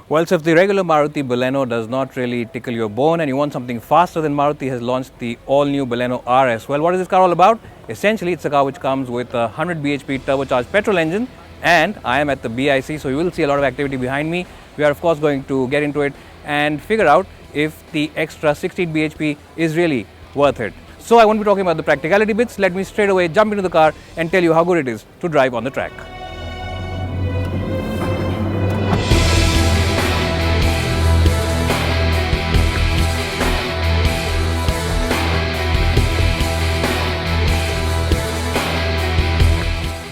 Well, so if the regular Maruti Baleno does not really tickle your bone and you want something faster, then Maruti has launched the all-new Baleno RS. Well, what is this car all about? Essentially, it's a car which comes with a 100 bhp turbocharged petrol engine, and I am at the BIC, so you will see a lot of activity behind me. We are of course going to get into it and figure out if the extra 16 bhp is really worth it. So I won't be talking about the practicality bits. Let me straight away jump into the car and tell you how good it is to drive on the track.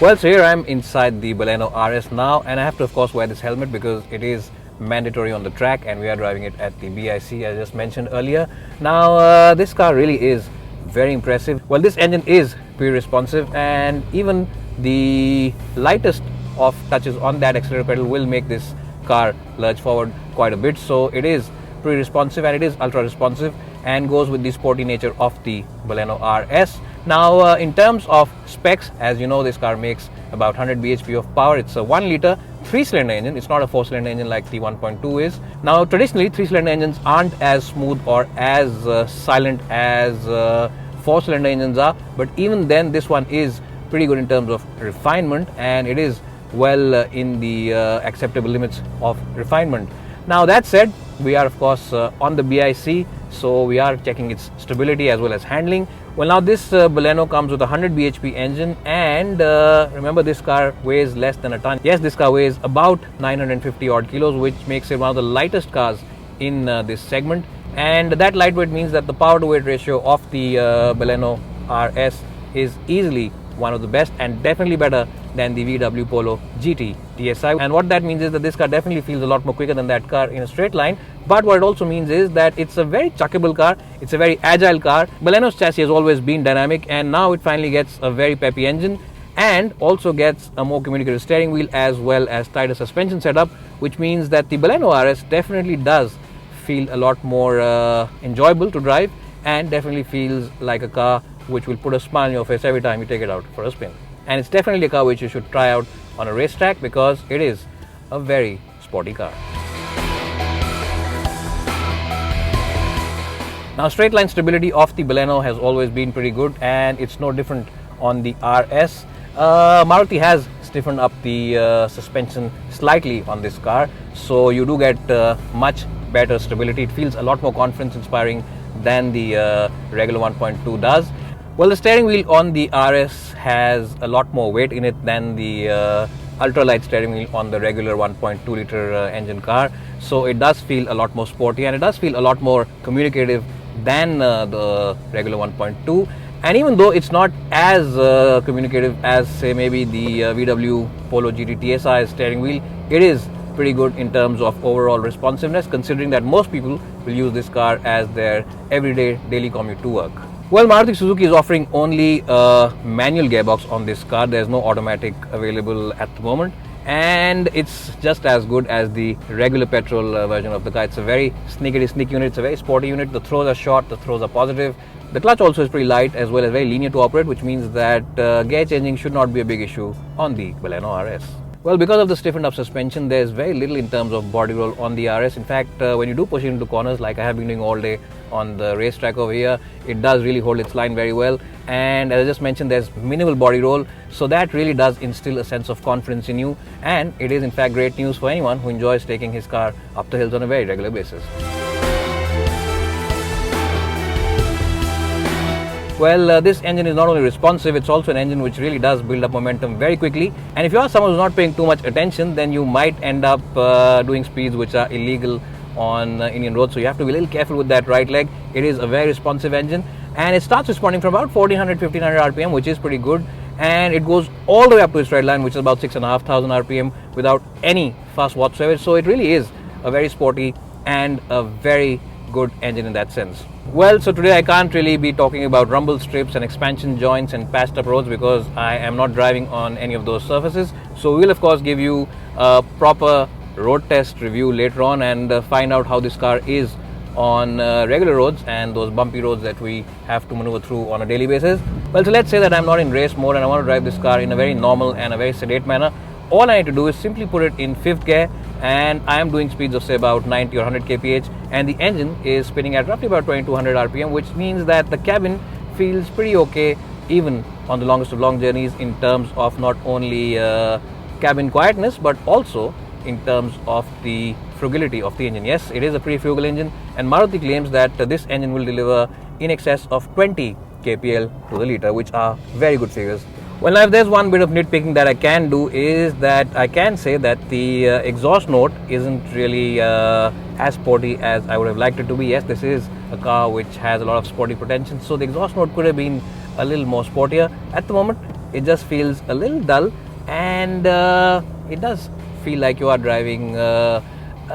Well, so here I am inside the Baleno RS now, and I have to of course wear this helmet because it is mandatory on the track and we are driving it at the BIC as just mentioned earlier. Now this car really is very impressive. Well, this engine is pretty responsive, and even the lightest of touches on that accelerator pedal will make this car lurch forward quite a bit. So it is pretty responsive and it is ultra responsive and goes with the sporty nature of the Baleno RS. Now in terms of specs, as you know, this car makes about 100 bhp of power. It's a 1 litre 3-cylinder engine. It's not a 4-cylinder engine like the 1.2 is. Now traditionally 3-cylinder engines aren't as smooth or as silent as 4-cylinder engines are, but even then this one is pretty good in terms of refinement, and it is well in the acceptable limits of refinement. Now that said, we are of course on the BIC, so we are checking its stability as well as handling. Well, now this Baleno comes with a 100 bhp engine, and remember, this car weighs less than a ton. Yes, this car weighs about 950 odd kilos, which makes it one of the lightest cars in this segment, and that lightweight means that the power to weight ratio of the Baleno RS is easily one of the best and definitely better than the VW Polo GT TSI. And what that means is that this car definitely feels a lot more quicker than that car in a straight line. But what it also means is that it's a very chuckable car, it's a very agile car. Baleno's chassis has always been dynamic, and now it finally gets a very peppy engine and also gets a more communicative steering wheel as well as tighter suspension setup, which means that the Baleno RS definitely does feel a lot more enjoyable to drive, and definitely feels like a car which will put a smile on your face every time you take it out for a spin. And it's definitely a car which you should try out on a racetrack because it is a very sporty car. Now, straight line stability of the Baleno has always been pretty good, and it's no different on the RS. Maruti has stiffened up the suspension slightly on this car, so you do get much better stability. It feels a lot more confidence inspiring than the regular 1.2 does. Well, the steering wheel on the RS has a lot more weight in it than the ultralight steering wheel on the regular 1.2 litre engine car, so it does feel a lot more sporty and it does feel a lot more communicative than the regular 1.2. And even though it's not as communicative as, say, maybe the VW Polo GT TSI steering wheel, it is pretty good in terms of overall responsiveness, considering that most people will use this car as their everyday daily commute to work. Well, Maruti Suzuki is offering only a manual gearbox on this car. There's no automatic available at the moment, and it's just as good as the regular petrol version of the car. It's a very sneaky unit, it's a very sporty unit. The throws are short, the throws are positive. The clutch also is pretty light as well as very linear to operate, which means that gear changing should not be a big issue on the Baleno RS. Well, because of the stiffened up suspension, there's very little in terms of body roll on the RS. In fact, when you do push it into corners, like I have been doing all day on the racetrack over here, it does really hold its line very well. And as I just mentioned, there's minimal body roll, so that really does instill a sense of confidence in you. And it is in fact great news for anyone who enjoys taking his car up the hills on a very regular basis. Well, this engine is not only responsive, it's also an engine which really does build up momentum very quickly. And if you are someone who's not paying too much attention, then you might end up doing speeds which are illegal on Indian roads. So you have to be a little careful with that right leg. It is a very responsive engine, and it starts responding from about 1400-1500 RPM, which is pretty good. And it goes all the way up to its red line, which is about 6,500 RPM without any fuss whatsoever. So it really is a very sporty and a very good engine in that sense. Well, so today I can't really be talking about rumble strips and expansion joints and patched up roads because I am not driving on any of those surfaces. So we will of course give you a proper road test review later on and find out how this car is on regular roads and those bumpy roads that we have to maneuver through on a daily basis. Well, so let's say that I'm not in race mode and I want to drive this car in a very normal and a very sedate manner. all I need to do is simply put it in 5th gear, and I am doing speeds of say about 90 or 100 kph, and the engine is spinning at roughly about 2200 rpm, which means that the cabin feels pretty okay even on the longest of long journeys in terms of not only cabin quietness but also in terms of the frugality of the engine. Yes, it is a pretty frugal engine, and Maruti claims that this engine will deliver in excess of 20 kpl to the litre, which are very good figures. Well, now if there's one bit of nitpicking that I can do is that I can say that the exhaust note isn't really as sporty as I would have liked it to be. Yes, this is a car which has a lot of sporty pretensions, so the exhaust note could have been a little more sportier. At the moment, it just feels a little dull, and it does feel like you are driving a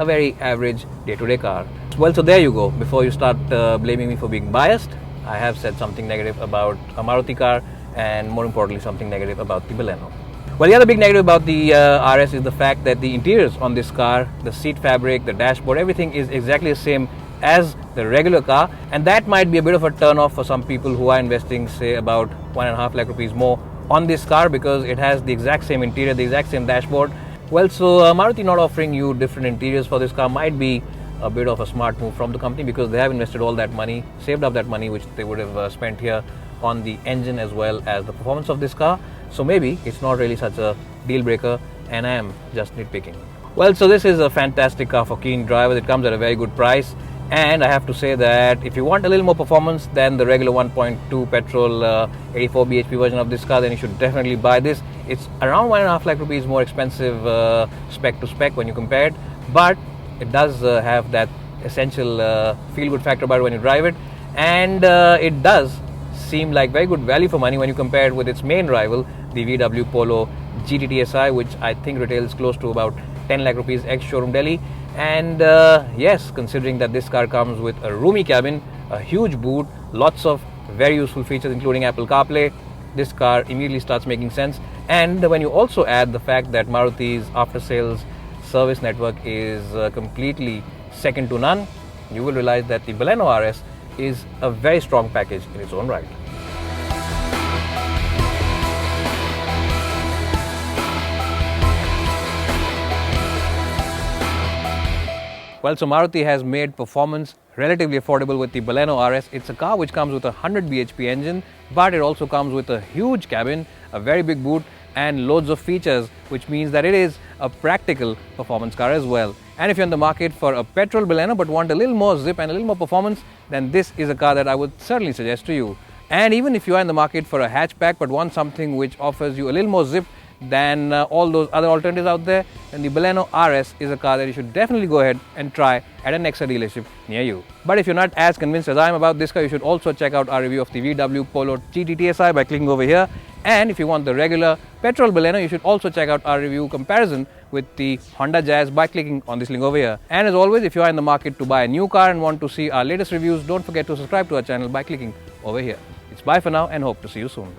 very average day-to-day car. Well, so there you go. Before you start blaming me for being biased, I have said something negative about a Maruti car, and more importantly something negative about the Baleno. Well, the other big negative about the RS is the fact that the interiors on this car, the seat fabric, the dashboard, everything is exactly the same as the regular car, and that might be a bit of a turn off for some people who are investing say about 1.5 lakh rupees more on this car, because it has the exact same interior, the exact same dashboard. Well, so Maruti not offering you different interiors for this car might be a bit of a smart move from the company, because they have invested all that money, saved up that money which they would have spent here on the engine as well as the performance of this car. So maybe it's not really such a deal breaker, and I am just nitpicking. Well, so this is a fantastic car for keen drivers. It comes at a very good price, and I have to say that if you want a little more performance than the regular 1.2 petrol 84 bhp version of this car, then you should definitely buy this. It's around 1.5 lakh rupees more expensive spec to spec when you compare it, but it does have that essential feel good factor about it when you drive it, and it does seem like very good value for money when you compare it with its main rival, the VW Polo GT/TSI, which I think retails close to about 10 lakh rupees ex-showroom Delhi. And yes, considering that this car comes with a roomy cabin, a huge boot, lots of very useful features including Apple CarPlay, this car immediately starts making sense. And when you also add the fact that Maruti's after-sales service network is completely second to none, you will realize that the Baleno RS is a very strong package in its own right. Well, so Maruti has made performance relatively affordable with the Baleno RS. It's a car which comes with a 100 bhp engine, but it also comes with a huge cabin, a very big boot, and loads of features, which means that it is a practical performance car as well. And if you're in the market for a petrol Baleno but want a little more zip and a little more performance, then this is a car that I would certainly suggest to you. And even if you are in the market for a hatchback but want something which offers you a little more zip than all those other alternatives out there, then the Baleno RS is a car that you should definitely go ahead and try at an Nexa dealership near you. But if you're not as convinced as I am about this car, you should also check out our review of the VW Polo GT/TSI by clicking over here. And if you want the regular petrol Baleno, you should also check out our review comparison with the Honda Jazz by clicking on this link over here. And as always, if you are in the market to buy a new car and want to see our latest reviews, don't forget to subscribe to our channel by clicking over here. It's bye for now, and hope to see you soon.